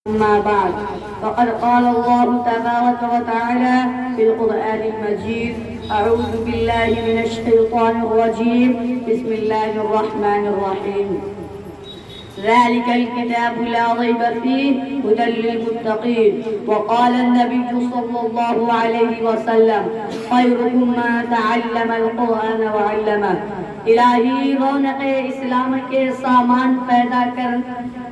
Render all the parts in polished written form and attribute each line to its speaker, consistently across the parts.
Speaker 1: أما بعد فقد قال الله تبارك وتعالى في القرآن المجيد أعوذ بالله من الشيطان الرجيم بسم الله الرحمن الرحيم ذلك الكتاب لا ريب فيه هدى للمتقين وقال النبي صلى الله عليه وسلم خيركم من تعلم القرآن وعلمه الہی رونق اسلام کے سامان پیدا کر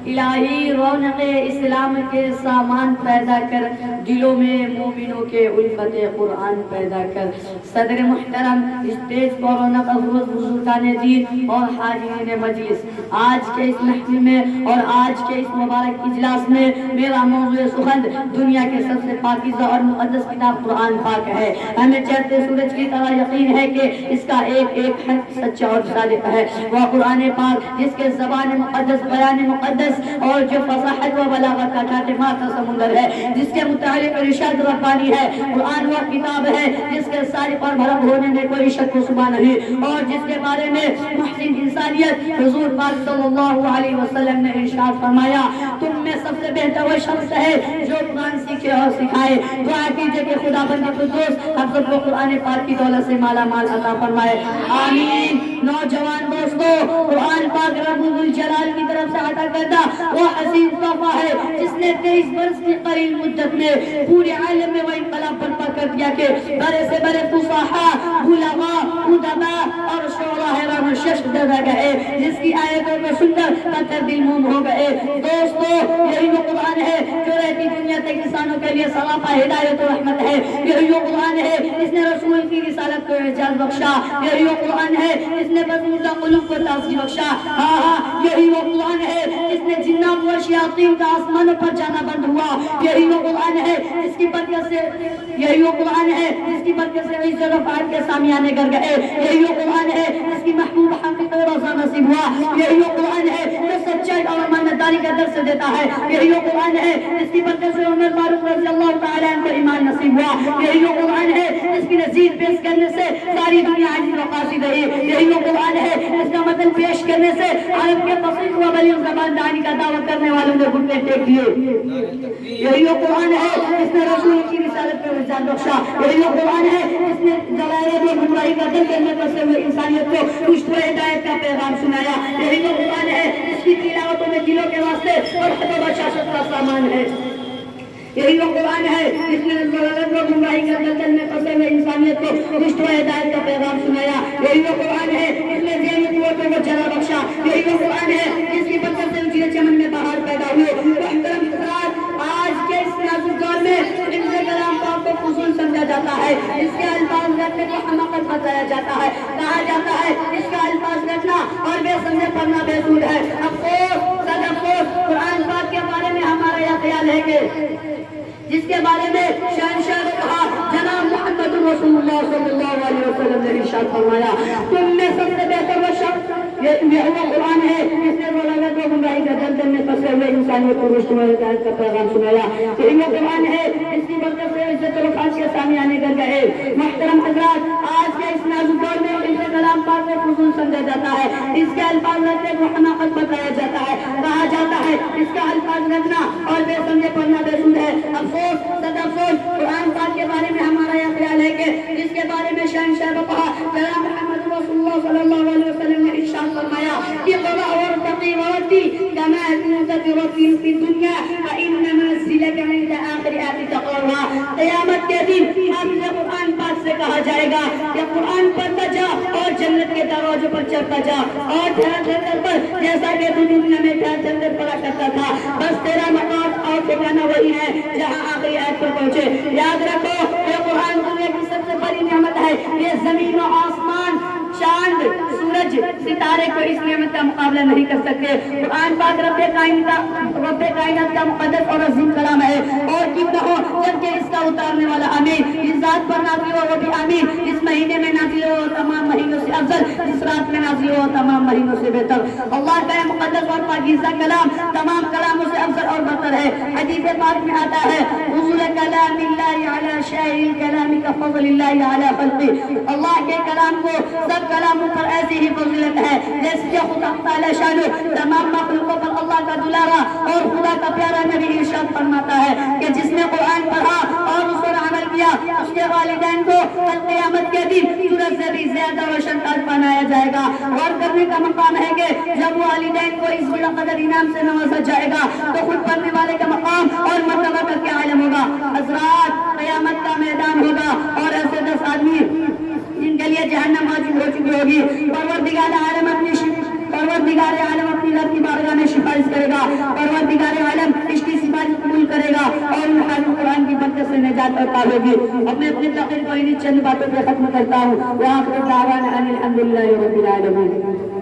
Speaker 1: الہی رونق اسلام کے سامان پیدا کر دلوں میں مومنوں کے الفت قرآن پیدا کر صدر محترم اسٹیج پر رونق افروز بزرگان دین اور حاضرین مجلس آج کے اس محفل میں اور آج کے اس مبارک اجلاس میں میرا موضوع سخن دنیا کے سب سے پاکیزہ اور مقدس کتاب قرآن پاک ہے ہمیں چڑھتے سورج کی طرح یقین ہے کہ اس کا ایک ایک حرف سچا اور صادق ہے وہ قرآن پاک جس کے زبان مقدس بیان مقدس اور جو فصاحت و بلاغت کا کاتمات کا سمندر ہے جس کے متعلق ارشاد ربانی ہے قرآن وہ کتاب ہے جس کے سارے پر بھرم ہونے میں کوئی شک و شبہ نہیں اور جس کے بارے میں محسن انسانیت حضور پاک صلی اللہ علیہ وسلم نے ارشاد فرمایا تم میں سب سے بہتر وہ شخص ہے جو قرآن سیکھے اور سکھائے دعا کیجئے کہ خدا بند قدوس ہم سب کو قرآن پاک کی دولت سے مالا مال عطا فرمائے آمین نوجوان دوستو قرآن پاک رب الجلال کی طرف سے عطا کردہ وہ حسین تحفہ ہے جس نے 23 برس کی قلیل مدت میں پورے عالم میں وہ انقلاب برپا کر دیا کہ بڑے سے بڑے فصحاء علماء ادباء اور شعراء حیران و ششد رہ گئے جس کی آیتوں کو سن کر پتھر دل موم ہو گئے دوستو یہی وہ قرآن ہے جو رہتی دنیا تک انسانوں کے لیے صلاح ہدایت و رحمت ہے یہی وہ قرآن ہے جس نے رسول کی رسالت کو اعجاز بخشا یہی وہ قرآن ہے جس نے بزرگ قلوب کو تازگی بخشا یہی وہ قرآن ہے جس نے جنات و شیاطین کا آسمانوں پر جانا بند ہوا یہی وہ قرآن ہے جس کی برکت سے یہی وہ قرآن ہے جس کی برکت سے عزت و رفعت کے سامیانے گر گئے یہی وہ قرآن ہے جس کی محبوب حقیقت و روزہ نصیب ہوا یہی وہ قرآن ہے جو سچائی اور امانتداری کا درس دیتا ہے یہی وہ قرآن ہے جس کی برکت سے عمر فاروق رضی اللہ تعالیٰ عنہ کو ایمان نصیب ہوا یہی وہ قرآن ہے جس کی نظیر پیش کرنے سے ساری دنیا عاجز و قاصد رہی یہی وہ قرآن ہے جس کا متن پیش کرنے سے عرب کے فصیح و بلیغ زبان دانی کا دعوت کرنے والوں نے گھٹنے ٹیک دیے یہی وہ قرآن ہے جس نے رسول کی رسالت پر اعجاز بخشا یہی وہ قرآن ہے جس نے ضلالت و گمراہی کا دل کرنے پر سے ہوئے انسانیت کو رشد و ہدایت کا پیغام سنایا یہی وہ قرآن ہے جس کی تلاوتوں میں دلوں کے واسطے اور خط و بشاشت کا سامان ہے یہی وہ قرآن ہے جس نے ضلالت و گمراہی کا دل میں پھنسے ہوئے انسانیت کو رشد و ہدایت کا پیغام سنایا یہی وہ قرآن ہے جس نے ذہنی قوتوں کو جلا بخشا یہی وہ قرآن ہے جس کی برکت سے اجڑے چمن میں بہار پیدا ہوئے محترم حضرات آج کے اس نازک دور میں ان سے کلام پاک کو فضول سمجھا جاتا ہے اس کے الفاظ رٹنے کو حماقت بتایا جاتا ہے کہا جاتا ہے اس کا الفاظ رٹنا اور بے سمجھے پڑھنا بے سود ہے افسوس صد افسوس قرآن پاک کے بارے میں ہمارا یہ خیال ہے کہ جس کے بارے میں شہنشاہ نے کہا جناب محمد رسول اللہ صلی اللہ علیہ وسلم نے ارشاد فرمایا تم میں سب سے بہتر وہ شخص یہ وہ قرآن ہے جس نے ضلالت و گمراہی کا دلدل میں پھنسے ہوئے انسانیت کو رشد و ہدایت کا پیغام سنایا یہ وہ قرآن ہے جس کی برکت سے عزت و رفعت کے سامیانے گر گئے محترم حضرات آج کے اس نازک دور میں ان سے کلام پاک کو فضول سمجھا جاتا ہے اس کے الفاظ رٹنے کو حماقت بتایا جاتا ہے کہا جاتا ہے اس کا الفاظ رٹنا اور بے سمجھے پڑھنا بے سود ہے افسوس صد افسوس قرآن پاک کے بارے میں ہمارا یہ خیال ہے کہ جس کے بارے میں شہنشاہ نے کہا جناب محمد رسول اللہ صلی اللہ علیہ وسلم نے ارشاد فرمایا اقرأ وارتقي ورتل كما كنت ترتل في الدنيا فإن منزلك عند آخر آية تقرأها قیامت کے دن ہم سے قرآن پاک سے کہا جائے گا کہ قرآن پڑھتا جا اور جنت کے دروازوں پر چڑھتا جا اور ٹھہر جنت پر جیسا کہ تو دنیا میں ٹھہر جنت پڑا کرتا تھا بس تیرا مقام اور ٹھکانہ وہی ہے جہاں آخری آیت پر پہنچے یاد رکھو یہ قرآن دنیا کی سب سے بڑی نعمت ہے یہ زمین و آسمان چاند سورج ستارے کو اس نعمت کا مقابلہ نہیں کر سکتے قرآن پاک رب کائنات کا مقدس اور عظیم کلام ہے اور کیوں نہ ہو جبکہ اس کا اتارنے والا آمین اس ذات پر نازل ہو وہ بھی آمین اس مہینے میں نازل ہو تمام مہینوں سے افضل اس رات میں نازل ہو تمام مہینوں سے بہتر اللہ کا مقدس اور پاکیزہ کلام تمام کلاموں سے افضل اور بہتر ہے حدیث پاک میں آتا ہے نزول کلام اللہ علی شاعر الکلام کا فضل اللہ علی خلقہ اللہ کے کلام کو سب کلاموں پر ایسی ہی فضیلت ہے جیسے کہ خدا تعالی شان تمام مخلوقوں پر اللہ خدا کا دلارا اور خدا کا پیارا نبی ارشاد فرماتا ہے کہ جس نے قرآن پڑھا اور اس پر عمل کیا اس کے والدین کو کل قیامت کے دن سورج سے بھی زیادہ روشن تاج بنایا جائے گا. غور کرنے کا مقام ہے کہ جب والدین کو اس بڑا قدر انعام سے نوازا جائے گا تو خود پڑھنے والے کا مقام اور مرتبہ کا کیا عالم ہوگا. حضرات قیامت کا میدان ہوگا اور ایسے 10 آدمی جن کے لیے جہنم واجب ہو چکی ہوگی. پروردگار عالم اپنی رب کی بارگاہ میں سفارش کرے گا. پروردگار عالم اس کی سفارش قبول کرے گا اور ان حافظ قرآن کی برکت سے نجات عطا ہوگی. اب میں اپنی تقریر کو انہی چند باتوں پہ ختم کرتا ہوں. وآخر دعوانا ان الحمد للہ رب العالمین.